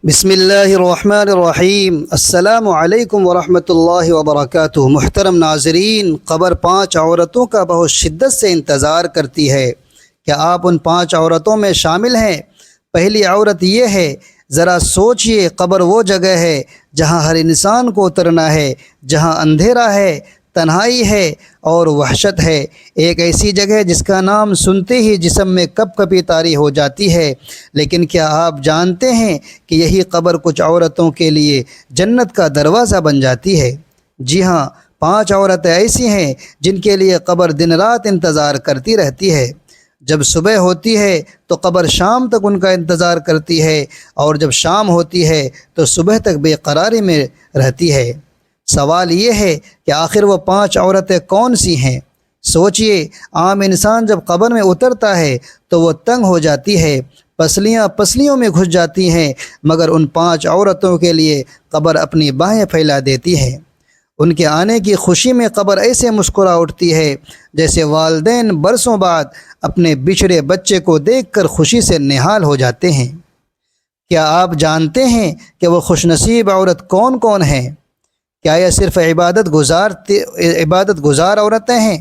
بسم اللہ الرحمن الرحیم۔ السلام علیکم ورحمۃ اللہ وبرکاتہ۔ محترم ناظرین، قبر 5 عورتوں کا بہت شدت سے انتظار کرتی ہے۔ کیا آپ ان 5 عورتوں میں شامل ہیں؟ پہلی عورت یہ ہے، ذرا سوچئے، قبر وہ جگہ ہے جہاں ہر انسان کو اترنا ہے، جہاں اندھیرا ہے، تنہائی ہے اور وحشت ہے۔ ایک ایسی جگہ جس کا نام سنتے ہی جسم میں کپ کپی طاری ہو جاتی ہے۔ لیکن کیا آپ جانتے ہیں کہ یہی قبر کچھ عورتوں کے لیے جنت کا دروازہ بن جاتی ہے؟ جی ہاں، 5 عورتیں ایسی ہیں جن کے لیے قبر دن رات انتظار کرتی رہتی ہے۔ جب صبح ہوتی ہے تو قبر شام تک ان کا انتظار کرتی ہے، اور جب شام ہوتی ہے تو صبح تک بے قراری میں رہتی ہے۔ سوال یہ ہے کہ آخر وہ 5 عورتیں کون سی ہیں؟ سوچئے، عام انسان جب قبر میں اترتا ہے تو وہ تنگ ہو جاتی ہے، پسلیوں میں گھس جاتی ہیں، مگر ان 5 عورتوں کے لیے قبر اپنی باہیں پھیلا دیتی ہے۔ ان کے آنے کی خوشی میں قبر ایسے مسکرا اٹھتی ہے جیسے والدین برسوں بعد اپنے بچھڑے بچے کو دیکھ کر خوشی سے نہال ہو جاتے ہیں۔ کیا آپ جانتے ہیں کہ وہ خوش نصیب عورت کون کون ہیں؟ کیا یہ صرف عبادت گزار عورتیں ہیں،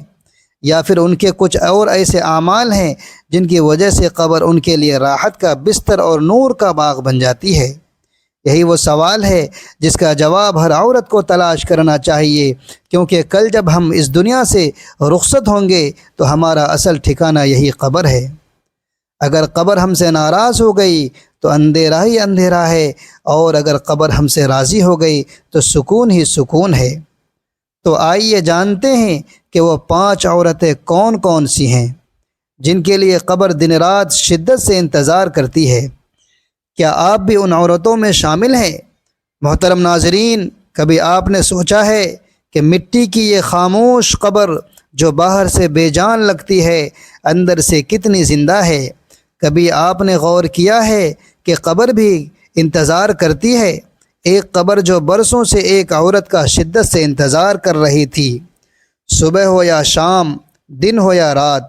یا پھر ان کے کچھ اور ایسے اعمال ہیں جن کی وجہ سے قبر ان کے لیے راحت کا بستر اور نور کا باغ بن جاتی ہے؟ یہی وہ سوال ہے جس کا جواب ہر عورت کو تلاش کرنا چاہیے، کیونکہ کل جب ہم اس دنیا سے رخصت ہوں گے تو ہمارا اصل ٹھکانہ یہی قبر ہے۔ اگر قبر ہم سے ناراض ہو گئی تو اندھیرا ہی اندھیرا ہے، اور اگر قبر ہم سے راضی ہو گئی تو سکون ہی سکون ہے۔ تو آئیے جانتے ہیں کہ وہ 5 عورتیں کون کون سی ہیں جن کے لیے قبر دن رات شدت سے انتظار کرتی ہے۔ کیا آپ بھی ان عورتوں میں شامل ہیں؟ محترم ناظرین، کبھی آپ نے سوچا ہے کہ مٹی کی یہ خاموش قبر جو باہر سے بے جان لگتی ہے، اندر سے کتنی زندہ ہے؟ کبھی آپ نے غور کیا ہے کہ قبر بھی انتظار کرتی ہے؟ ایک قبر جو برسوں سے ایک عورت کا شدت سے انتظار کر رہی تھی، صبح ہو یا شام، دن ہو یا رات،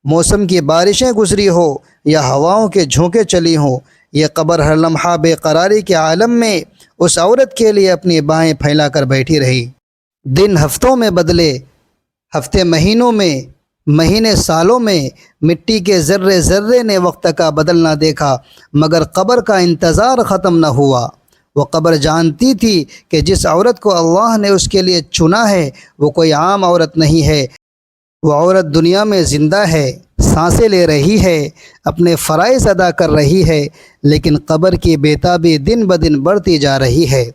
موسم کی بارشیں گزری ہو یا ہواؤں کے جھونکے چلی ہوں، یہ قبر ہر لمحہ بے قراری کے عالم میں اس عورت کے لیے اپنی باہیں پھیلا کر بیٹھی رہی۔ دن ہفتوں میں بدلے، ہفتے مہینوں میں، مہینے سالوں میں، مٹی کے ذرے ذرے نے وقت کا بدلنا دیکھا، مگر قبر کا انتظار ختم نہ ہوا۔ وہ قبر جانتی تھی کہ جس عورت کو اللہ نے اس کے لیے چنا ہے وہ کوئی عام عورت نہیں ہے، وہ عورت دنیا میں زندہ ہے، سانسیں لے رہی ہے، اپنے فرائض ادا کر رہی ہے، لیکن قبر کی بےتابی دن بدن بڑھتی جا رہی ہے۔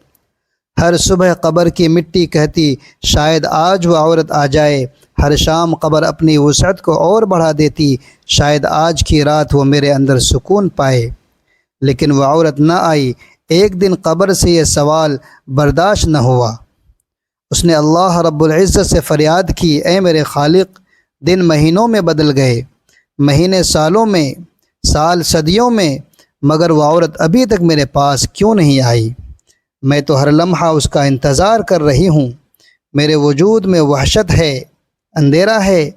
ہر صبح قبر کی مٹی کہتی شاید آج وہ عورت آ جائے، ہر شام قبر اپنی وسعت کو اور بڑھا دیتی، شاید آج کی رات وہ میرے اندر سکون پائے، لیکن وہ عورت نہ آئی۔ ایک دن قبر سے یہ سوال برداشت نہ ہوا، اس نے اللہ رب العزت سے فریاد کی، اے میرے خالق، دن مہینوں میں بدل گئے، مہینے سالوں میں، سال صدیوں میں، مگر وہ عورت ابھی تک میرے پاس کیوں نہیں آئی؟ میں تو ہر لمحہ اس کا انتظار کر رہی ہوں، میرے وجود میں وحشت ہے، اندھیرا ہے،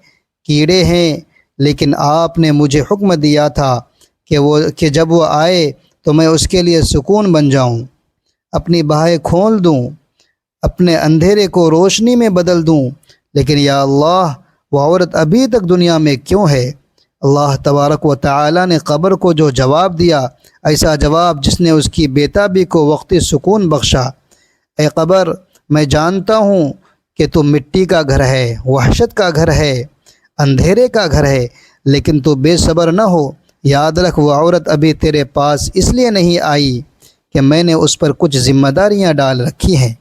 کیڑے ہیں، لیکن آپ نے مجھے حکم دیا تھا کہ جب وہ آئے تو میں اس کے لیے سکون بن جاؤں، اپنی باہیں کھول دوں، اپنے اندھیرے کو روشنی میں بدل دوں، لیکن یا اللہ، وہ عورت ابھی تک دنیا میں کیوں ہے؟ اللہ تبارک و تعالی نے قبر کو جو جواب دیا، ایسا جواب جس نے اس کی بےتابی کو وقتی سکون بخشا۔ اے قبر، میں جانتا ہوں کہ تو مٹی کا گھر ہے، وحشت کا گھر ہے، اندھیرے کا گھر ہے، لیکن تو بے صبر نہ ہو۔ یاد رکھ، وہ عورت ابھی تیرے پاس اس لیے نہیں آئی کہ میں نے اس پر کچھ ذمہ داریاں ڈال رکھی ہیں۔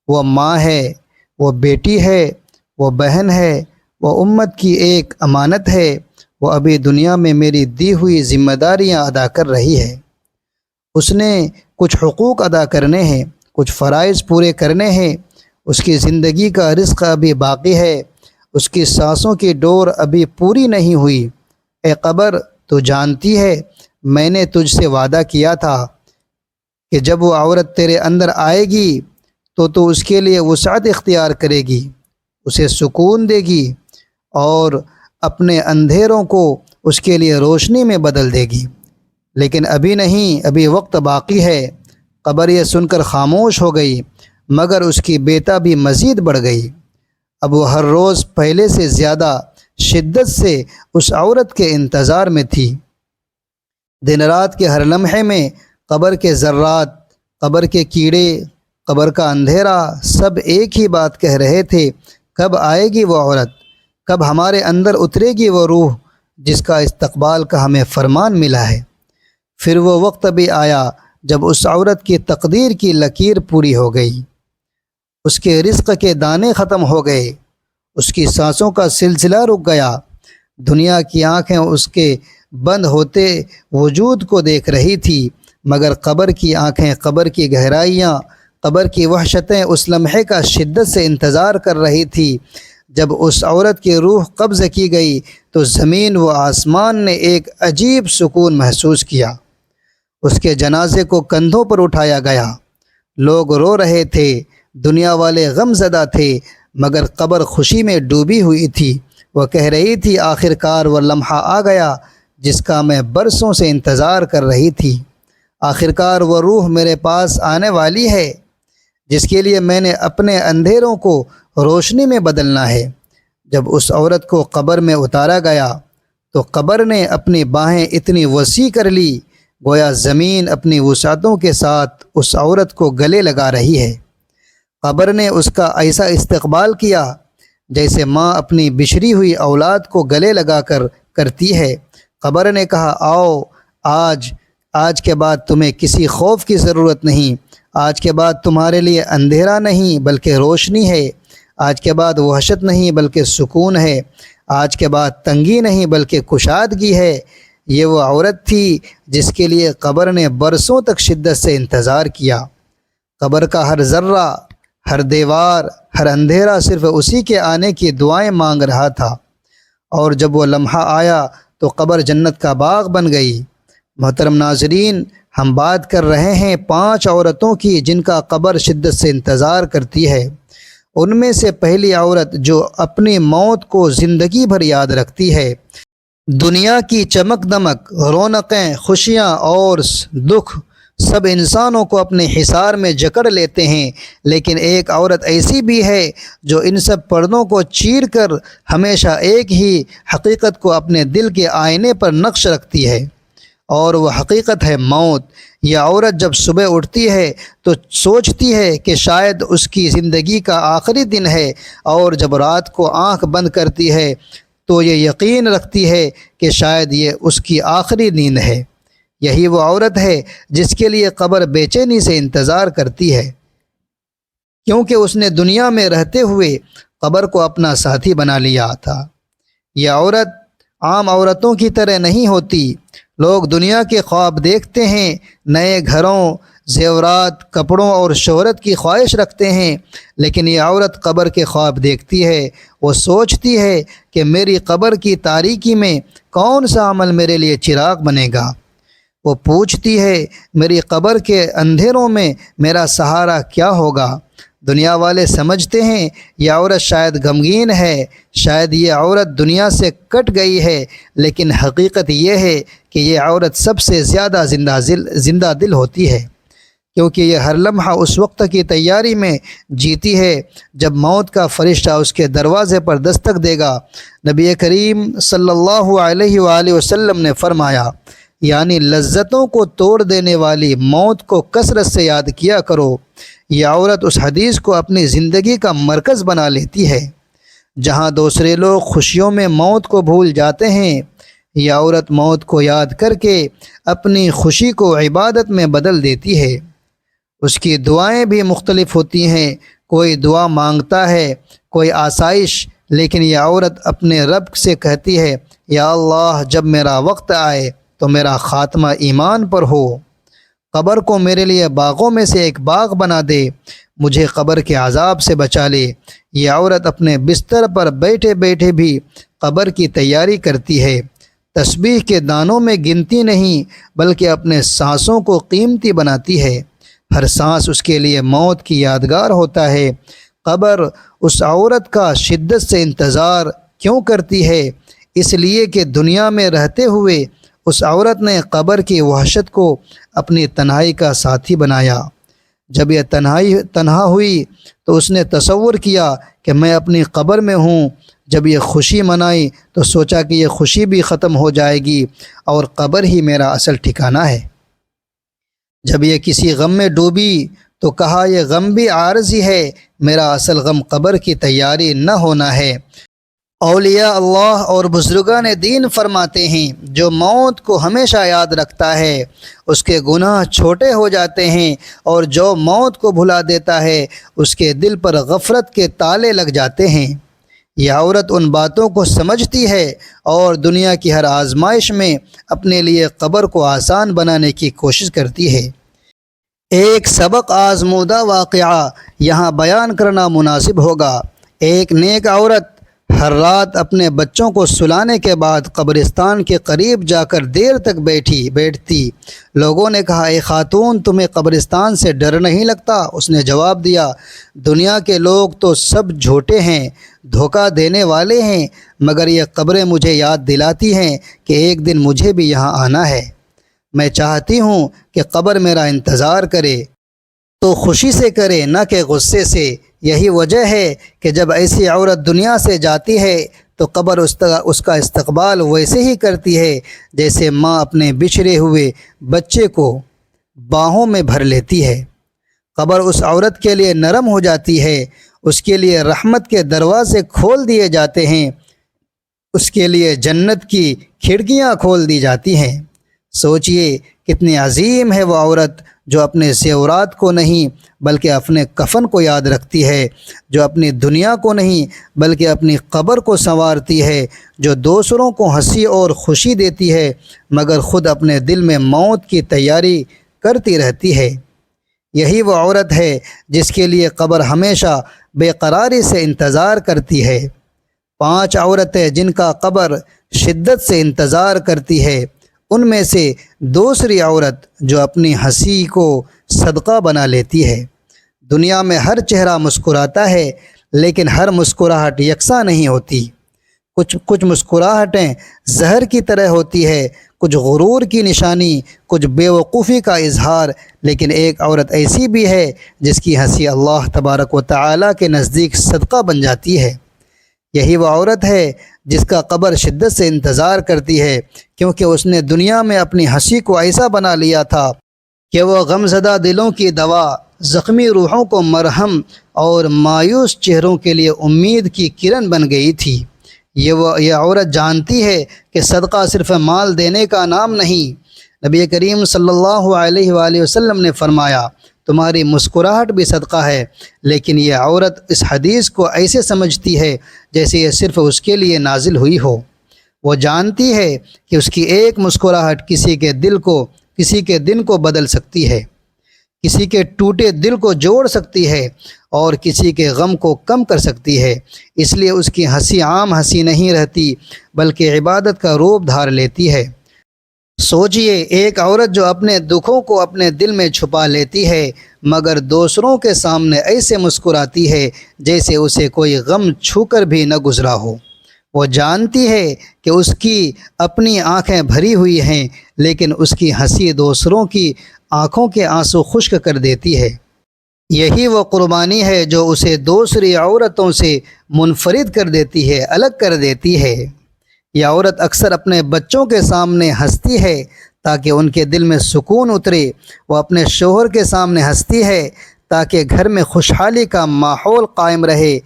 وہ ماں ہے، وہ بیٹی ہے، وہ بہن ہے، وہ امت کی ایک امانت ہے، وہ ابھی دنیا میں میری دی ہوئی ذمہ داریاں ادا کر رہی ہے۔ اس نے کچھ حقوق ادا کرنے ہیں، کچھ فرائض پورے کرنے ہیں، اس کی زندگی کا رزق ابھی باقی ہے، اس کی سانسوں کی ڈور ابھی پوری نہیں ہوئی۔ اے قبر، تو جانتی ہے میں نے تجھ سے وعدہ کیا تھا کہ جب وہ عورت تیرے اندر آئے گی تو اس کے لیے وسعت اختیار کرے گی، اسے سکون دے گی، اور اپنے اندھیروں کو اس کے لیے روشنی میں بدل دے گی۔ لیکن ابھی نہیں، ابھی وقت باقی ہے، قبر یہ سن کر خاموش ہو گئی، مگر اس کی بےتابی مزید بڑھ گئی۔ اب وہ ہر روز پہلے سے زیادہ شدت سے اس عورت کے انتظار میں تھی۔ دن رات کے ہر لمحے میں قبر کے ذرات، قبر کے کیڑے، قبر کا اندھیرا سب ایک ہی بات کہہ رہے تھے، کب آئے گی وہ عورت، کب ہمارے اندر اترے گی وہ روح جس کا استقبال کا ہمیں فرمان ملا ہے۔ پھر وہ وقت بھی آیا جب اس عورت کی تقدیر کی لکیر پوری ہو گئی، اس کے رزق کے دانے ختم ہو گئے، اس کی سانسوں کا سلسلہ رک گیا۔ دنیا کی آنکھیں اس کے بند ہوتے وجود کو دیکھ رہی تھی، مگر قبر کی آنکھیں قبر کی گہرائیاں، قبر کی وحشتیں اس لمحے کا شدت سے انتظار کر رہی تھی۔ جب اس عورت کی روح قبض کی گئی تو زمین و آسمان نے ایک عجیب سکون محسوس کیا۔ اس کے جنازے کو کندھوں پر اٹھایا گیا، لوگ رو رہے تھے، دنیا والے غم زدہ تھے، مگر قبر خوشی میں ڈوبی ہوئی تھی۔ وہ کہہ رہی تھی آخر کار وہ لمحہ آ گیا جس کا میں برسوں سے انتظار کر رہی تھی، آخر کار وہ روح میرے پاس آنے والی ہے جس کے لیے میں نے اپنے اندھیروں کو روشنی میں بدلنا ہے۔ جب اس عورت کو قبر میں اتارا گیا تو قبر نے اپنی باہیں اتنی وسیع کر لی گویا زمین اپنی وسعتوں کے ساتھ اس عورت کو گلے لگا رہی ہے۔ قبر نے اس کا ایسا استقبال کیا جیسے ماں اپنی بچھڑی ہوئی اولاد کو گلے لگا کر کرتی ہے۔ قبر نے کہا آؤ، آج کے بعد تمہیں کسی خوف کی ضرورت نہیں، آج کے بعد تمہارے لیے اندھیرا نہیں بلکہ روشنی ہے، آج کے بعد وحشت نہیں بلکہ سکون ہے، آج کے بعد تنگی نہیں بلکہ کشادگی ہے۔ یہ وہ عورت تھی جس کے لیے قبر نے برسوں تک شدت سے انتظار کیا۔ قبر کا ہر ذرہ، ہر دیوار، ہر اندھیرا صرف اسی کے آنے کی دعائیں مانگ رہا تھا، اور جب وہ لمحہ آیا تو قبر جنت کا باغ بن گئی۔ محترم ناظرین، ہم بات کر رہے ہیں 5 عورتوں کی جن کا قبر شدت سے انتظار کرتی ہے۔ ان میں سے پہلی عورت جو اپنی موت کو زندگی بھر یاد رکھتی ہے۔ دنیا کی چمک دمک، رونقیں، خوشیاں اور دکھ سب انسانوں کو اپنے حصار میں جکڑ لیتے ہیں، لیکن ایک عورت ایسی بھی ہے جو ان سب پردوں کو چیر کر ہمیشہ ایک ہی حقیقت کو اپنے دل کے آئینے پر نقش رکھتی ہے، اور وہ حقیقت ہے موت۔ یہ عورت جب صبح اٹھتی ہے تو سوچتی ہے کہ شاید اس کی زندگی کا آخری دن ہے، اور جب رات کو آنکھ بند کرتی ہے تو یہ یقین رکھتی ہے کہ شاید یہ اس کی آخری نیند ہے۔ یہی وہ عورت ہے جس کے لیے قبر بے چینی سے انتظار کرتی ہے، کیونکہ اس نے دنیا میں رہتے ہوئے قبر کو اپنا ساتھی بنا لیا تھا۔ یہ عورت عام عورتوں کی طرح نہیں ہوتی۔ لوگ دنیا کے خواب دیکھتے ہیں، نئے گھروں، زیورات، کپڑوں اور شہرت کی خواہش رکھتے ہیں، لیکن یہ عورت قبر کے خواب دیکھتی ہے۔ وہ سوچتی ہے کہ میری قبر کی تاریکی میں کون سا عمل میرے لیے چراغ بنے گا۔ وہ پوچھتی ہے میری قبر کے اندھیروں میں میرا سہارا کیا ہوگا۔ دنیا والے سمجھتے ہیں یہ عورت شاید غمگین ہے، شاید یہ عورت دنیا سے کٹ گئی ہے، لیکن حقیقت یہ ہے کہ یہ عورت سب سے زیادہ زندہ دل ہوتی ہے، کیونکہ یہ ہر لمحہ اس وقت کی تیاری میں جیتی ہے جب موت کا فرشتہ اس کے دروازے پر دستک دے گا۔ نبی کریم صلی اللہ علیہ وآلہ وسلم نے فرمایا، یعنی لذتوں کو توڑ دینے والی موت کو کثرت سے یاد کیا کرو۔ یہ عورت اس حدیث کو اپنی زندگی کا مرکز بنا لیتی ہے۔ جہاں دوسرے لوگ خوشیوں میں موت کو بھول جاتے ہیں، یہ عورت موت کو یاد کر کے اپنی خوشی کو عبادت میں بدل دیتی ہے۔ اس کی دعائیں بھی مختلف ہوتی ہیں، کوئی دعا مانگتا ہے، کوئی آسائش، لیکن یہ عورت اپنے رب سے کہتی ہے، یا اللہ جب میرا وقت آئے تو میرا خاتمہ ایمان پر ہو، قبر کو میرے لیے باغوں میں سے ایک باغ بنا دے، مجھے قبر کے عذاب سے بچا لے۔ یہ عورت اپنے بستر پر بیٹھے بیٹھے بھی قبر کی تیاری کرتی ہے، تسبیح کے دانوں میں گنتی نہیں بلکہ اپنے سانسوں کو قیمتی بناتی ہے۔ ہر سانس اس کے لیے موت کی یادگار ہوتا ہے۔ قبر اس عورت کا شدت سے انتظار کیوں کرتی ہے؟ اس لیے کہ دنیا میں رہتے ہوئے اس عورت نے قبر کی وحشت کو اپنی تنہائی کا ساتھی بنایا۔ جب یہ تنہا ہوئی تو اس نے تصور کیا کہ میں اپنی قبر میں ہوں۔ جب یہ خوشی منائی تو سوچا کہ یہ خوشی بھی ختم ہو جائے گی اور قبر ہی میرا اصل ٹھکانہ ہے۔ جب یہ کسی غم میں ڈوبی تو کہا یہ غم بھی عارضی ہے، میرا اصل غم قبر کی تیاری نہ ہونا ہے۔ اولیاء اللہ اور بزرگان دین فرماتے ہیں جو موت کو ہمیشہ یاد رکھتا ہے اس کے گناہ چھوٹے ہو جاتے ہیں، اور جو موت کو بھلا دیتا ہے اس کے دل پر غفلت کے تالے لگ جاتے ہیں۔ یہ عورت ان باتوں کو سمجھتی ہے اور دنیا کی ہر آزمائش میں اپنے لیے قبر کو آسان بنانے کی کوشش کرتی ہے۔ ایک سبق آزمودہ واقعہ یہاں بیان کرنا مناسب ہوگا۔ ایک نیک عورت ہر رات اپنے بچوں کو سلانے کے بعد قبرستان کے قریب جا کر دیر تک بیٹھتی۔ لوگوں نے کہا اے خاتون تمہیں قبرستان سے ڈر نہیں لگتا؟ اس نے جواب دیا دنیا کے لوگ تو سب جھوٹے ہیں، دھوکہ دینے والے ہیں، مگر یہ قبریں مجھے یاد دلاتی ہیں کہ ایک دن مجھے بھی یہاں آنا ہے۔ میں چاہتی ہوں کہ قبر میرا انتظار کرے تو خوشی سے کرے نہ کہ غصے سے۔ یہی وجہ ہے کہ جب ایسی عورت دنیا سے جاتی ہے تو قبر اس کا استقبال ویسے ہی کرتی ہے جیسے ماں اپنے بچھڑے ہوئے بچے کو باہوں میں بھر لیتی ہے۔ قبر اس عورت کے لیے نرم ہو جاتی ہے، اس کے لیے رحمت کے دروازے کھول دیے جاتے ہیں، اس کے لیے جنت کی کھڑکیاں کھول دی جاتی ہیں۔ سوچئے کتنی عظیم ہے وہ عورت جو اپنے زیورات کو نہیں بلکہ اپنے کفن کو یاد رکھتی ہے، جو اپنی دنیا کو نہیں بلکہ اپنی قبر کو سنوارتی ہے، جو دوسروں کو ہنسی اور خوشی دیتی ہے مگر خود اپنے دل میں موت کی تیاری کرتی رہتی ہے۔ یہی وہ عورت ہے جس کے لیے قبر ہمیشہ بے قراری سے انتظار کرتی ہے۔ 5 عورتیں جن کا قبر شدت سے انتظار کرتی ہے، ان میں سے دوسری عورت جو اپنی ہنسی کو صدقہ بنا لیتی ہے۔ دنیا میں ہر چہرہ مسکراتا ہے لیکن ہر مسکراہٹ یکساں نہیں ہوتی۔ کچھ مسکراہٹیں زہر کی طرح ہوتی ہے، کچھ غرور کی نشانی، کچھ بے وقوفی کا اظہار، لیکن ایک عورت ایسی بھی ہے جس کی ہنسی اللہ تبارک و تعالی کے نزدیک صدقہ بن جاتی ہے۔ یہی وہ عورت ہے جس کا قبر شدت سے انتظار کرتی ہے، کیونکہ اس نے دنیا میں اپنی ہنسی کو ایسا بنا لیا تھا کہ وہ غمزدہ دلوں کی دوا، زخمی روحوں کو مرہم اور مایوس چہروں کے لیے امید کی کرن بن گئی تھی۔ یہ عورت جانتی ہے کہ صدقہ صرف مال دینے کا نام نہیں۔ نبی کریم صلی اللہ علیہ وآلہ وسلم نے فرمایا تمہاری مسکراہٹ بھی صدقہ ہے، لیکن یہ عورت اس حدیث کو ایسے سمجھتی ہے جیسے یہ صرف اس کے لیے نازل ہوئی ہو۔ وہ جانتی ہے کہ اس کی ایک مسکراہٹ کسی کے دن کو بدل سکتی ہے، کسی کے ٹوٹے دل کو جوڑ سکتی ہے اور کسی کے غم کو کم کر سکتی ہے۔ اس لیے اس کی ہنسی عام ہنسی نہیں رہتی بلکہ عبادت کا روپ دھار لیتی ہے۔ سوچئے ایک عورت جو اپنے دکھوں کو اپنے دل میں چھپا لیتی ہے مگر دوسروں کے سامنے ایسے مسکراتی ہے جیسے اسے کوئی غم چھو کر بھی نہ گزرا ہو۔ وہ جانتی ہے کہ اس کی اپنی آنکھیں بھری ہوئی ہیں لیکن اس کی ہنسی دوسروں کی آنکھوں کے آنسو خشک کر دیتی ہے۔ یہی وہ قربانی ہے جو اسے دوسری عورتوں سے منفرد کر دیتی ہے، الگ کر دیتی ہے۔ یہ عورت اکثر اپنے بچوں کے سامنے ہنستی ہے تاکہ ان کے دل میں سکون اترے۔ وہ اپنے شوہر کے سامنے ہنستی ہے تاکہ گھر میں خوشحالی کا ماحول قائم رہے۔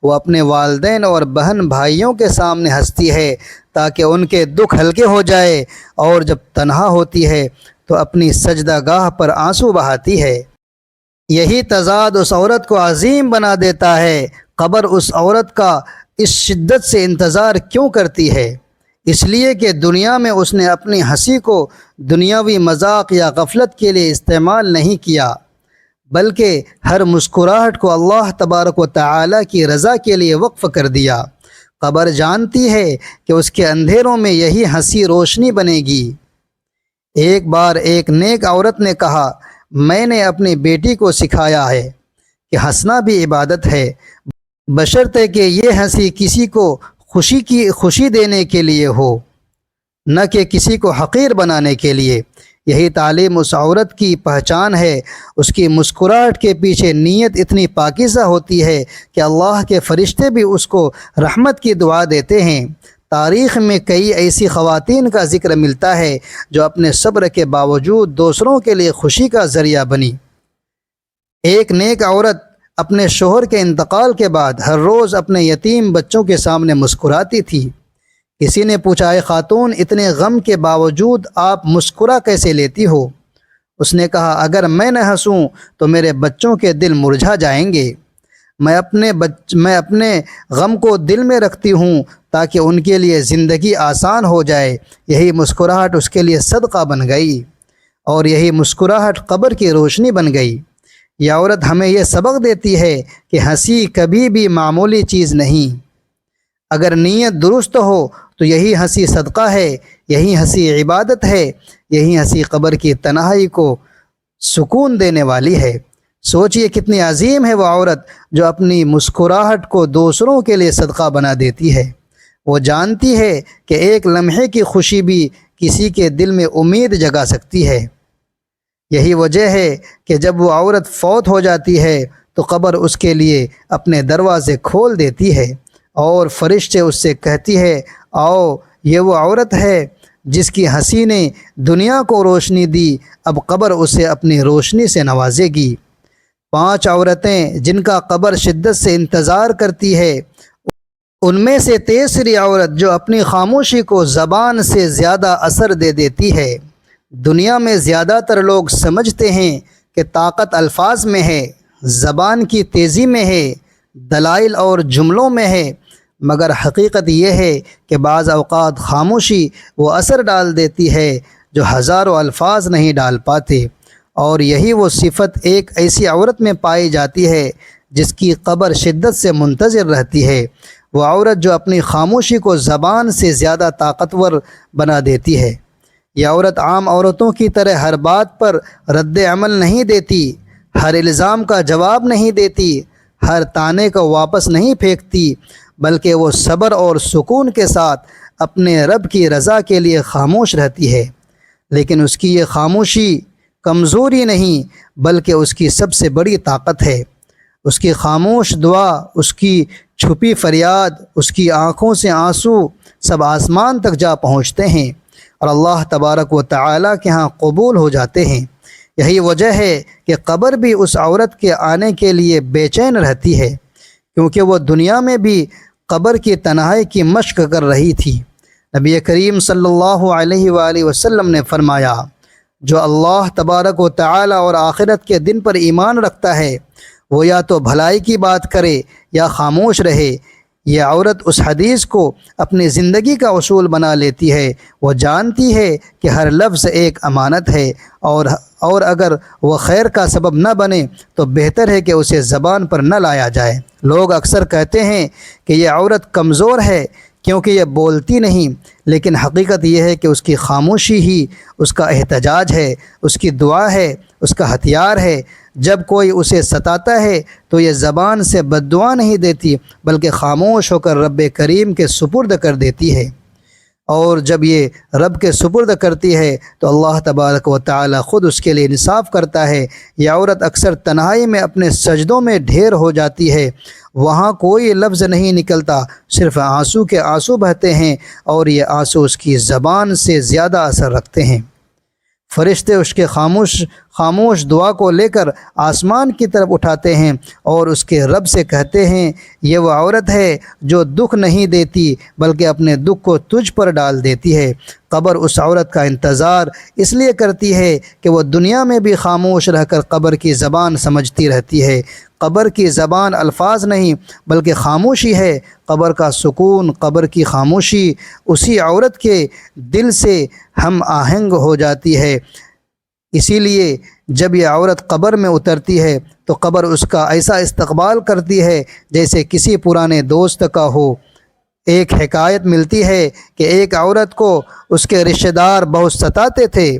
وہ اپنے والدین اور بہن بھائیوں کے سامنے ہنستی ہے تاکہ ان کے دکھ ہلکے ہو جائے، اور جب تنہا ہوتی ہے تو اپنی سجدہ گاہ پر آنسو بہاتی ہے۔ یہی تضاد اس عورت کو عظیم بنا دیتا ہے۔ قبر اس عورت کا اس شدت سے انتظار کیوں کرتی ہے؟ اس لیے کہ دنیا میں اس نے اپنی ہنسی کو دنیاوی مذاق یا غفلت کے لیے استعمال نہیں کیا، بلکہ ہر مسکراہٹ کو اللہ تبارک و تعالی کی رضا کے لیے وقف کر دیا۔ قبر جانتی ہے کہ اس کے اندھیروں میں یہی ہنسی روشنی بنے گی۔ ایک بار ایک نیک عورت نے کہا میں نے اپنی بیٹی کو سکھایا ہے کہ ہنسنا بھی عبادت ہے، بشرطے کہ یہ ہنسی کسی کو خوشی دینے کے لیے ہو، نہ کہ کسی کو حقیر بنانے کے لیے۔ یہی تعلیم اس عورت کی پہچان ہے۔ اس کی مسکراہٹ کے پیچھے نیت اتنی پاکیزہ ہوتی ہے کہ اللہ کے فرشتے بھی اس کو رحمت کی دعا دیتے ہیں۔ تاریخ میں کئی ایسی خواتین کا ذکر ملتا ہے جو اپنے صبر کے باوجود دوسروں کے لیے خوشی کا ذریعہ بنی۔ ایک نیک عورت اپنے شوہر کے انتقال کے بعد ہر روز اپنے یتیم بچوں کے سامنے مسکراتی تھی۔ کسی نے پوچھا، اے خاتون، اتنے غم کے باوجود آپ مسکرا کیسے لیتی ہو؟ اس نے کہا، اگر میں نہ ہنسوں تو میرے بچوں کے دل مرجھا جائیں گے۔ میں اپنے غم کو دل میں رکھتی ہوں تاکہ ان کے لیے زندگی آسان ہو جائے۔ یہی مسکراہٹ اس کے لیے صدقہ بن گئی، اور یہی مسکراہٹ قبر کی روشنی بن گئی۔ یہ عورت ہمیں یہ سبق دیتی ہے کہ ہنسی کبھی بھی معمولی چیز نہیں۔ اگر نیت درست ہو تو یہی ہنسی صدقہ ہے، یہی ہنسی عبادت ہے، یہی ہنسی قبر کی تنہائی کو سکون دینے والی ہے۔ سوچئے کتنی عظیم ہے وہ عورت جو اپنی مسکراہٹ کو دوسروں کے لیے صدقہ بنا دیتی ہے۔ وہ جانتی ہے کہ ایک لمحے کی خوشی بھی کسی کے دل میں امید جگا سکتی ہے۔ یہی وجہ ہے کہ جب وہ عورت فوت ہو جاتی ہے تو قبر اس کے لیے اپنے دروازے کھول دیتی ہے، اور فرشتے اس سے کہتی ہے، آؤ، یہ وہ عورت ہے جس کی ہنسی نے دنیا کو روشنی دی، اب قبر اسے اپنی روشنی سے نوازے گی۔ 5 عورتیں جن کا قبر شدت سے انتظار کرتی ہے، ان میں سے تیسری عورت جو اپنی خاموشی کو زبان سے زیادہ اثر دے دیتی ہے۔ دنیا میں زیادہ تر لوگ سمجھتے ہیں کہ طاقت الفاظ میں ہے، زبان کی تیزی میں ہے، دلائل اور جملوں میں ہے، مگر حقیقت یہ ہے کہ بعض اوقات خاموشی وہ اثر ڈال دیتی ہے جو ہزاروں الفاظ نہیں ڈال پاتے۔ اور یہی وہ صفت ایک ایسی عورت میں پائی جاتی ہے جس کی قبر شدت سے منتظر رہتی ہے۔ وہ عورت جو اپنی خاموشی کو زبان سے زیادہ طاقتور بنا دیتی ہے۔ یہ عورت عام عورتوں کی طرح ہر بات پر رد عمل نہیں دیتی، ہر الزام کا جواب نہیں دیتی، ہر طعنے کو واپس نہیں پھینکتی، بلکہ وہ صبر اور سکون کے ساتھ اپنے رب کی رضا کے لیے خاموش رہتی ہے۔ لیکن اس کی یہ خاموشی کمزوری نہیں بلکہ اس کی سب سے بڑی طاقت ہے۔ اس کی خاموش دعا، اس کی چھپی فریاد، اس کی آنکھوں سے آنسو سب آسمان تک جا پہنچتے ہیں اور اللہ تبارک و تعالیٰ کے ہاں قبول ہو جاتے ہیں۔ یہی وجہ ہے کہ قبر بھی اس عورت کے آنے کے لیے بے چین رہتی ہے، کیونکہ وہ دنیا میں بھی قبر کی تنہائی کی مشق کر رہی تھی۔ نبی کریم صلی اللہ علیہ وآلہ وسلم نے فرمایا، جو اللہ تبارک و تعالیٰ اور آخرت کے دن پر ایمان رکھتا ہے وہ یا تو بھلائی کی بات کرے یا خاموش رہے۔ یہ عورت اس حدیث کو اپنی زندگی کا اصول بنا لیتی ہے۔ وہ جانتی ہے کہ ہر لفظ ایک امانت ہے، اور اگر وہ خیر کا سبب نہ بنے تو بہتر ہے کہ اسے زبان پر نہ لایا جائے۔ لوگ اکثر کہتے ہیں کہ یہ عورت کمزور ہے کیونکہ یہ بولتی نہیں، لیکن حقیقت یہ ہے کہ اس کی خاموشی ہی اس کا احتجاج ہے، اس کی دعا ہے، اس کا ہتھیار ہے۔ جب کوئی اسے ستاتا ہے تو یہ زبان سے بد دعا نہیں دیتی بلکہ خاموش ہو کر رب کریم کے سپرد کر دیتی ہے، اور جب یہ رب کے سپرد کرتی ہے تو اللہ تبارک و تعالی خود اس کے لیے انصاف کرتا ہے۔ یہ عورت اکثر تنہائی میں اپنے سجدوں میں ڈھیر ہو جاتی ہے، وہاں کوئی لفظ نہیں نکلتا، صرف آنسو کے آنسو بہتے ہیں، اور یہ آنسو اس کی زبان سے زیادہ اثر رکھتے ہیں۔ فرشتے اس کے خاموش دعا کو لے کر آسمان کی طرف اٹھاتے ہیں اور اس کے رب سے کہتے ہیں، یہ وہ عورت ہے جو دکھ نہیں دیتی بلکہ اپنے دکھ کو تجھ پر ڈال دیتی ہے۔ قبر اس عورت کا انتظار اس لیے کرتی ہے کہ وہ دنیا میں بھی خاموش رہ کر قبر کی زبان سمجھتی رہتی ہے۔ قبر کی زبان الفاظ نہیں بلکہ خاموشی ہے۔ قبر کا سکون، قبر کی خاموشی اسی عورت کے دل سے ہم آہنگ ہو جاتی ہے۔ اسی لیے جب یہ عورت قبر میں اترتی ہے تو قبر اس کا ایسا استقبال کرتی ہے جیسے کسی پرانے دوست کا ہو۔ ایک حکایت ملتی ہے کہ ایک عورت کو اس کے رشتہ دار بہت ستاتے تھے،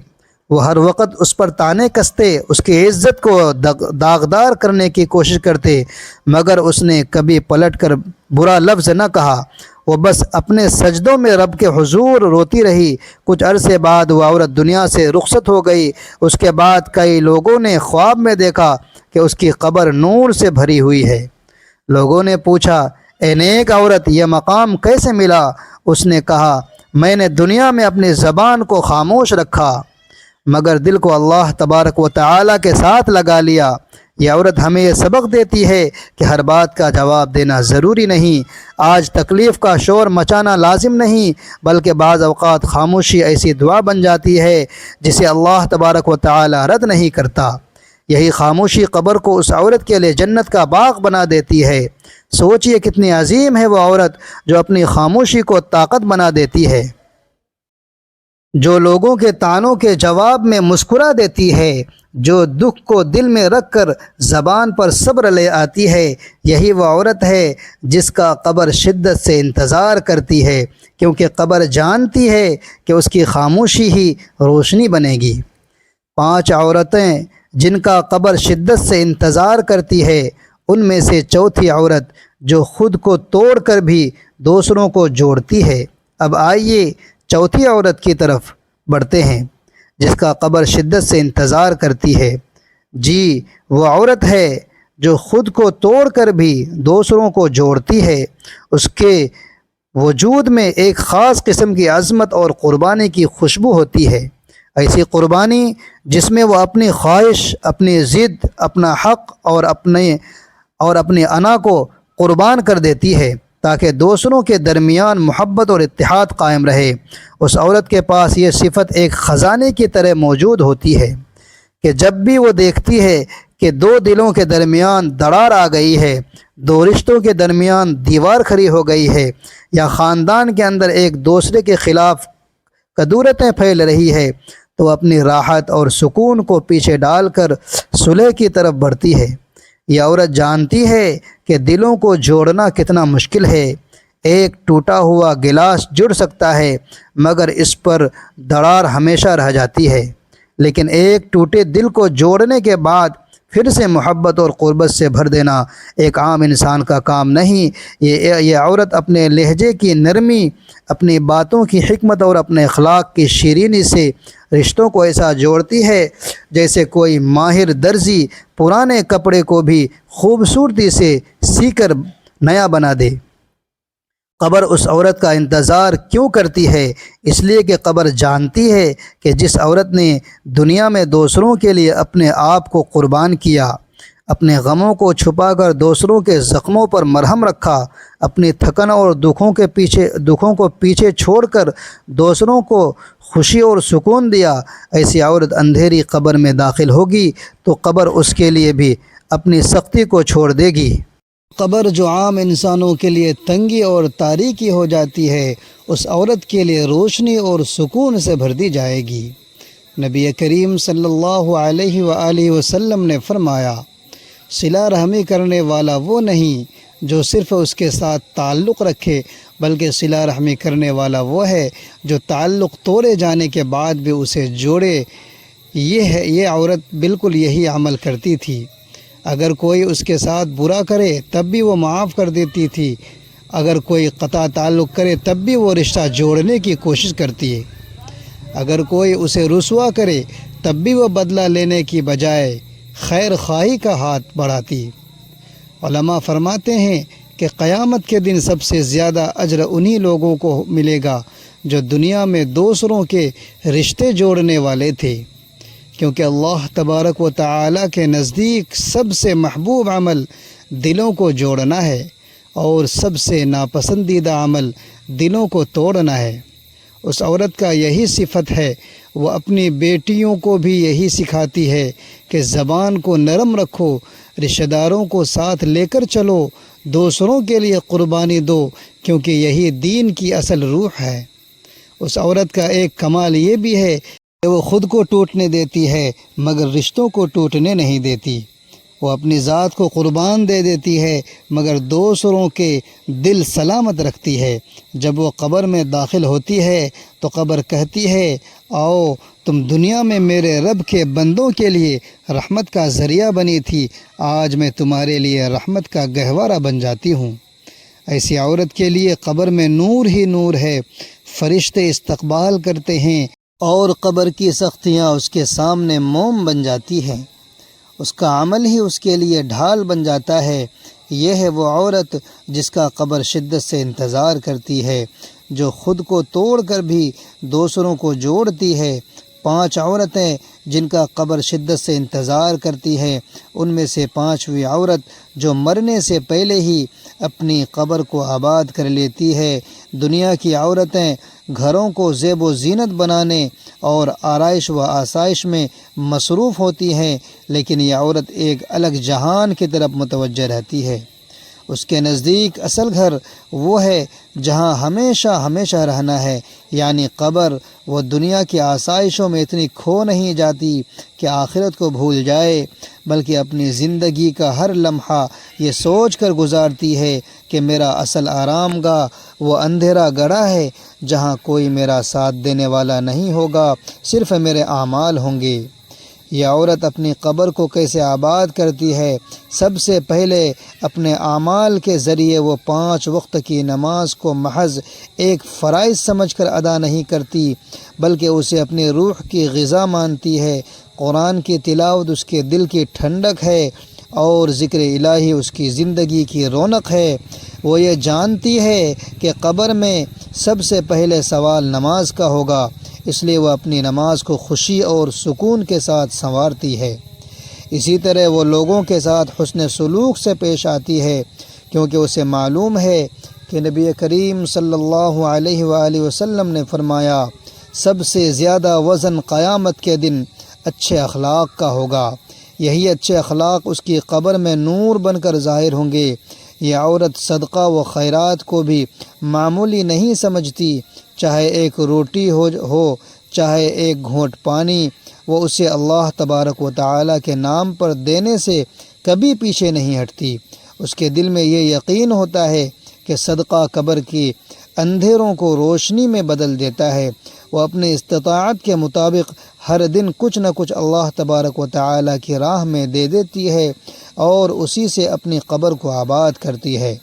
وہ ہر وقت اس پر طعنے کستے، اس کی عزت کو داغدار کرنے کی کوشش کرتے، مگر اس نے کبھی پلٹ کر برا لفظ نہ کہا۔ وہ بس اپنے سجدوں میں رب کے حضور روتی رہی۔ کچھ عرصے بعد وہ عورت دنیا سے رخصت ہو گئی۔ اس کے بعد کئی لوگوں نے خواب میں دیکھا کہ اس کی قبر نور سے بھری ہوئی ہے۔ لوگوں نے پوچھا، اے نیک عورت، یہ مقام کیسے ملا؟ اس نے کہا، میں نے دنیا میں اپنی زبان کو خاموش رکھا مگر دل کو اللہ تبارک و تعالی کے ساتھ لگا لیا۔ یہ عورت ہمیں یہ سبق دیتی ہے کہ ہر بات کا جواب دینا ضروری نہیں۔ آج تکلیف کا شور مچانا لازم نہیں، بلکہ بعض اوقات خاموشی ایسی دعا بن جاتی ہے جسے اللہ تبارک و تعالی رد نہیں کرتا۔ یہی خاموشی قبر کو اس عورت کے لیے جنت کا باغ بنا دیتی ہے۔ سوچئے کتنی عظیم ہے وہ عورت جو اپنی خاموشی کو طاقت بنا دیتی ہے، جو لوگوں کے طعنوں کے جواب میں مسکرا دیتی ہے، جو دکھ کو دل میں رکھ کر زبان پر صبر لے آتی ہے۔ یہی وہ عورت ہے جس کا قبر شدت سے انتظار کرتی ہے، کیونکہ قبر جانتی ہے کہ اس کی خاموشی ہی روشنی بنے گی۔ 5 عورتیں جن کا قبر شدت سے انتظار کرتی ہے، ان میں سے چوتھی عورت جو خود کو توڑ کر بھی دوسروں کو جوڑتی ہے۔ اب آئیے چوتھی عورت کی طرف بڑھتے ہیں جس کا قبر شدت سے انتظار کرتی ہے۔ جی، وہ عورت ہے جو خود کو توڑ کر بھی دوسروں کو جوڑتی ہے۔ اس کے وجود میں ایک خاص قسم کی عظمت اور قربانی کی خوشبو ہوتی ہے، ایسی قربانی جس میں وہ اپنی خواہش، اپنی ضد، اپنا حق اور اپنی انا کو قربان کر دیتی ہے تاکہ دوسروں کے درمیان محبت اور اتحاد قائم رہے۔ اس عورت کے پاس یہ صفت ایک خزانے کی طرح موجود ہوتی ہے کہ جب بھی وہ دیکھتی ہے کہ 2 دلوں کے درمیان دراڑ آ گئی ہے، 2 رشتوں کے درمیان دیوار کھڑی ہو گئی ہے، یا خاندان کے اندر ایک دوسرے کے خلاف کدورتیں پھیل رہی ہے، تو وہ اپنی راحت اور سکون کو پیچھے ڈال کر صلح کی طرف بڑھتی ہے۔ یہ عورت جانتی ہے کہ دلوں کو جوڑنا کتنا مشکل ہے۔ ایک ٹوٹا ہوا گلاس جڑ سکتا ہے مگر اس پر دراڑ ہمیشہ رہ جاتی ہے، لیکن ایک ٹوٹے دل کو جوڑنے کے بعد پھر سے محبت اور قربت سے بھر دینا ایک عام انسان کا کام نہیں۔ یہ عورت اپنے لہجے کی نرمی، اپنی باتوں کی حکمت اور اپنے اخلاق کی شیرینی سے رشتوں کو ایسا جوڑتی ہے جیسے کوئی ماہر درزی پرانے کپڑے کو بھی خوبصورتی سے سی کر نیا بنا دے۔ قبر اس عورت کا انتظار کیوں کرتی ہے؟ اس لیے کہ قبر جانتی ہے کہ جس عورت نے دنیا میں دوسروں کے لیے اپنے آپ کو قربان کیا، اپنے غموں کو چھپا کر دوسروں کے زخموں پر مرہم رکھا، اپنی تھکن اور دکھوں کو پیچھے چھوڑ کر دوسروں کو خوشی اور سکون دیا، ایسی عورت اندھیری قبر میں داخل ہوگی تو قبر اس کے لیے بھی اپنی سختی کو چھوڑ دے گی۔ قبر جو عام انسانوں کے لیے تنگی اور تاریکی ہو جاتی ہے، اس عورت کے لیے روشنی اور سکون سے بھر دی جائے گی۔ نبی کریم صلی اللہ علیہ وآلہ وسلم نے فرمایا، صلہ رحمی کرنے والا وہ نہیں جو صرف اس کے ساتھ تعلق رکھے، بلکہ صلہ رحمی کرنے والا وہ ہے جو تعلق توڑے جانے کے بعد بھی اسے جوڑے۔ یہ عورت بالکل یہی عمل کرتی تھی۔ اگر کوئی اس کے ساتھ برا کرے تب بھی وہ معاف کر دیتی تھی، اگر کوئی قطع تعلق کرے تب بھی وہ رشتہ جوڑنے کی کوشش کرتی ہے، اگر کوئی اسے رسوا کرے تب بھی وہ بدلہ لینے کی بجائے خیر خواہی کا ہاتھ بڑھاتی۔ علماء فرماتے ہیں کہ قیامت کے دن سب سے زیادہ اجر انہی لوگوں کو ملے گا جو دنیا میں دوسروں کے رشتے جوڑنے والے تھے، کیونکہ اللہ تبارک و تعالی کے نزدیک سب سے محبوب عمل دلوں کو جوڑنا ہے اور سب سے ناپسندیدہ عمل دلوں کو توڑنا ہے۔ اس عورت کا یہی صفت ہے، وہ اپنی بیٹیوں کو بھی یہی سکھاتی ہے کہ زبان کو نرم رکھو، رشتہ داروں کو ساتھ لے کر چلو، دوسروں کے لیے قربانی دو، کیونکہ یہی دین کی اصل روح ہے۔ اس عورت کا ایک کمال یہ بھی ہے کہ وہ خود کو ٹوٹنے دیتی ہے مگر رشتوں کو ٹوٹنے نہیں دیتی۔ وہ اپنی ذات کو قربان دے دیتی ہے مگر دوسروں کے دل سلامت رکھتی ہے۔ جب وہ قبر میں داخل ہوتی ہے تو قبر کہتی ہے، آؤ تم دنیا میں میرے رب کے بندوں کے لیے رحمت کا ذریعہ بنی تھی، آج میں تمہارے لیے رحمت کا گہوارہ بن جاتی ہوں۔ ایسی عورت کے لیے قبر میں نور ہی نور ہے، فرشتے استقبال کرتے ہیں اور قبر کی سختیاں اس کے سامنے موم بن جاتی ہیں، اس کا عمل ہی اس کے لیے ڈھال بن جاتا ہے۔ یہ ہے وہ عورت جس کا قبر شدت سے انتظار کرتی ہے، جو خود کو توڑ کر بھی دوسروں کو جوڑتی ہے۔ 5 عورتیں جن کا قبر شدت سے انتظار کرتی ہے، ان میں سے 5ویں عورت جو مرنے سے پہلے ہی اپنی قبر کو آباد کر لیتی ہے۔ دنیا کی عورتیں گھروں کو زیب و زینت بنانے اور آرائش و آسائش میں مصروف ہوتی ہیں، لیکن یہ عورت ایک الگ جہان کی طرف متوجہ رہتی ہے۔ اس کے نزدیک اصل گھر وہ ہے جہاں ہمیشہ رہنا ہے، یعنی قبر۔ وہ دنیا کی آسائشوں میں اتنی کھو نہیں جاتی کہ آخرت کو بھول جائے، بلکہ اپنی زندگی کا ہر لمحہ یہ سوچ کر گزارتی ہے کہ میرا اصل آرام گاہ وہ اندھیرا گڑھا ہے جہاں کوئی میرا ساتھ دینے والا نہیں ہوگا، صرف میرے اعمال ہوں گے۔ یہ عورت اپنی قبر کو کیسے آباد کرتی ہے؟ سب سے پہلے اپنے اعمال کے ذریعے وہ 5 وقت کی نماز کو محض ایک فرائض سمجھ کر ادا نہیں کرتی، بلکہ اسے اپنی روح کی غذا مانتی ہے۔ قرآن کی تلاوت اس کے دل کی ٹھنڈک ہے اور ذکر الہی اس کی زندگی کی رونق ہے۔ وہ یہ جانتی ہے کہ قبر میں سب سے پہلے سوال نماز کا ہوگا، اس لیے وہ اپنی نماز کو خوشی اور سکون کے ساتھ سنوارتی ہے۔ اسی طرح وہ لوگوں کے ساتھ حسن سلوک سے پیش آتی ہے، کیونکہ اسے معلوم ہے کہ نبی کریم صلی اللہ علیہ وآلہ وسلم نے فرمایا، سب سے زیادہ وزن قیامت کے دن اچھے اخلاق کا ہوگا۔ یہی اچھے اخلاق اس کی قبر میں نور بن کر ظاہر ہوں گے۔ یہ عورت صدقہ و خیرات کو بھی معمولی نہیں سمجھتی، چاہے ایک روٹی ہو چاہے ایک گھونٹ پانی، وہ اسے اللہ تبارک و تعالی کے نام پر دینے سے کبھی پیچھے نہیں ہٹتی۔ اس کے دل میں یہ یقین ہوتا ہے کہ صدقہ قبر کی اندھیروں کو روشنی میں بدل دیتا ہے۔ وہ اپنی استطاعت کے مطابق ہر دن کچھ نہ کچھ اللہ تبارک و تعالی کی راہ میں دے دیتی ہے اور اسی سے اپنی قبر کو آباد کرتی ہے۔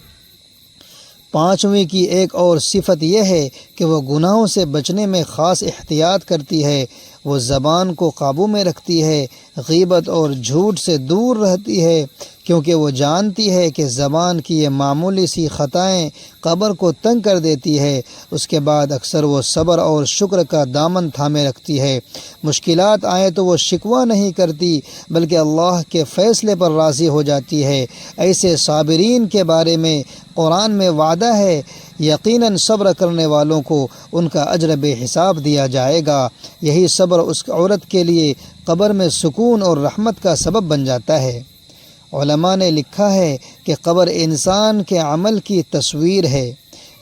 5ویں کی ایک اور صفت یہ ہے کہ وہ گناہوں سے بچنے میں خاص احتیاط کرتی ہے۔ وہ زبان کو قابو میں رکھتی ہے، غیبت اور جھوٹ سے دور رہتی ہے، کیونکہ وہ جانتی ہے کہ زبان کی یہ معمولی سی خطائیں قبر کو تنگ کر دیتی ہے۔ اس کے بعد اکثر وہ صبر اور شکر کا دامن تھامے رکھتی ہے۔ مشکلات آئیں تو وہ شکوہ نہیں کرتی، بلکہ اللہ کے فیصلے پر راضی ہو جاتی ہے۔ ایسے صابرین کے بارے میں قرآن میں وعدہ ہے، یقیناً صبر کرنے والوں کو ان کا اجر بے حساب دیا جائے گا۔ یہی صبر اس عورت کے لیے قبر میں سکون اور رحمت کا سبب بن جاتا ہے۔ علماء نے لکھا ہے کہ قبر انسان کے عمل کی تصویر ہے۔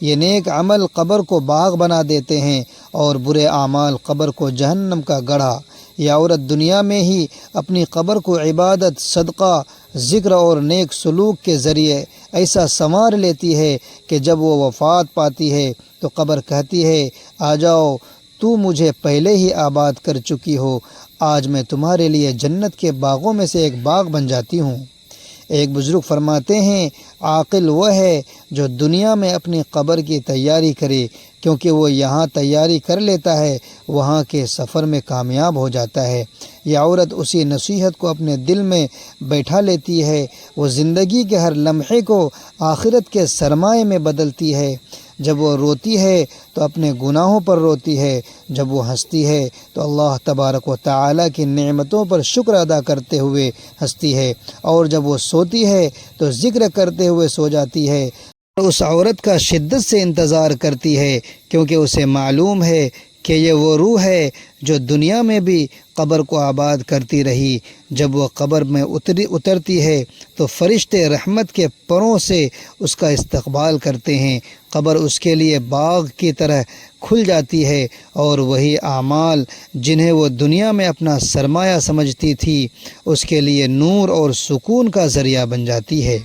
یہ نیک عمل قبر کو باغ بنا دیتے ہیں اور برے اعمال قبر کو جہنم کا گڑھا۔ یہ عورت دنیا میں ہی اپنی قبر کو عبادت، صدقہ، ذکر اور نیک سلوک کے ذریعے ایسا سنوار لیتی ہے کہ جب وہ وفات پاتی ہے تو قبر کہتی ہے، آ جاؤ، تو مجھے پہلے ہی آباد کر چکی ہو، آج میں تمہارے لیے جنت کے باغوں میں سے ایک باغ بن جاتی ہوں۔ ایک بزرگ فرماتے ہیں، عاقل وہ ہے جو دنیا میں اپنی قبر کی تیاری کرے، کیونکہ وہ یہاں تیاری کر لیتا ہے وہاں کے سفر میں کامیاب ہو جاتا ہے۔ یہ عورت اسی نصیحت کو اپنے دل میں بیٹھا لیتی ہے۔ وہ زندگی کے ہر لمحے کو آخرت کے سرمایے میں بدلتی ہے۔ جب وہ روتی ہے تو اپنے گناہوں پر روتی ہے، جب وہ ہنستی ہے تو اللہ تبارک و تعالی کی نعمتوں پر شکر ادا کرتے ہوئے ہنستی ہے، اور جب وہ سوتی ہے تو ذکر کرتے ہوئے سو جاتی ہے۔ اس عورت کا شدت سے انتظار کرتی ہے، کیونکہ اسے معلوم ہے کہ یہ وہ روح ہے جو دنیا میں بھی قبر کو آباد کرتی رہی۔ جب وہ قبر میں اترتی ہے تو فرشتے رحمت کے پروں سے اس کا استقبال کرتے ہیں۔ قبر اس کے لیے باغ کی طرح کھل جاتی ہے اور وہی اعمال جنہیں وہ دنیا میں اپنا سرمایہ سمجھتی تھی اس کے لیے نور اور سکون کا ذریعہ بن جاتی ہے۔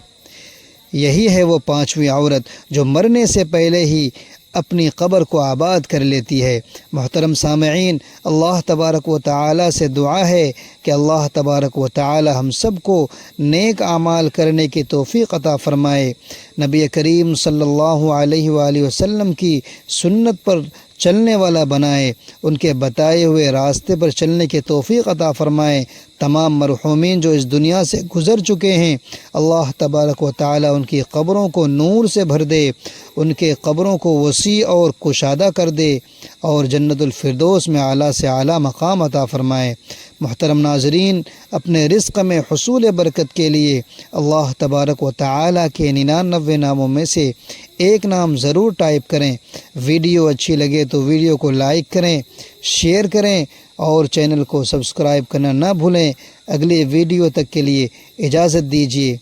یہی ہے وہ 5ویں عورت جو مرنے سے پہلے ہی اپنی قبر کو آباد کر لیتی ہے۔ محترم سامعین، اللہ تبارک و تعالی سے دعا ہے کہ اللہ تبارک و تعالی ہم سب کو نیک اعمال کرنے کی توفیق عطا فرمائے، نبی کریم صلی اللہ علیہ وآلہ وسلم کی سنت پر چلنے والا بنائے، ان کے بتائے ہوئے راستے پر چلنے کی توفیق عطا فرمائے۔ تمام مرحومین جو اس دنیا سے گزر چکے ہیں، اللہ تبارک و تعالی ان کی قبروں کو نور سے بھر دے، ان کے قبروں کو وسیع اور کشادہ کر دے اور جنت الفردوس میں اعلیٰ سے اعلیٰ مقام عطا فرمائے۔ محترم ناظرین، اپنے رزق میں حصول برکت کے لیے اللہ تبارک و تعالی کے 99 ناموں میں سے ایک نام ضرور ٹائپ کریں۔ ویڈیو اچھی لگے تو ویڈیو کو لائک کریں، شیئر کریں اور چینل کو سبسکرائب کرنا نہ بھولیں۔ اگلے ویڈیو تک کے لیے اجازت دیجیے۔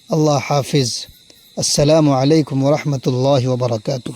اللہ حافظ۔ السلام علیکم ورحمۃ اللہ وبرکاتہ۔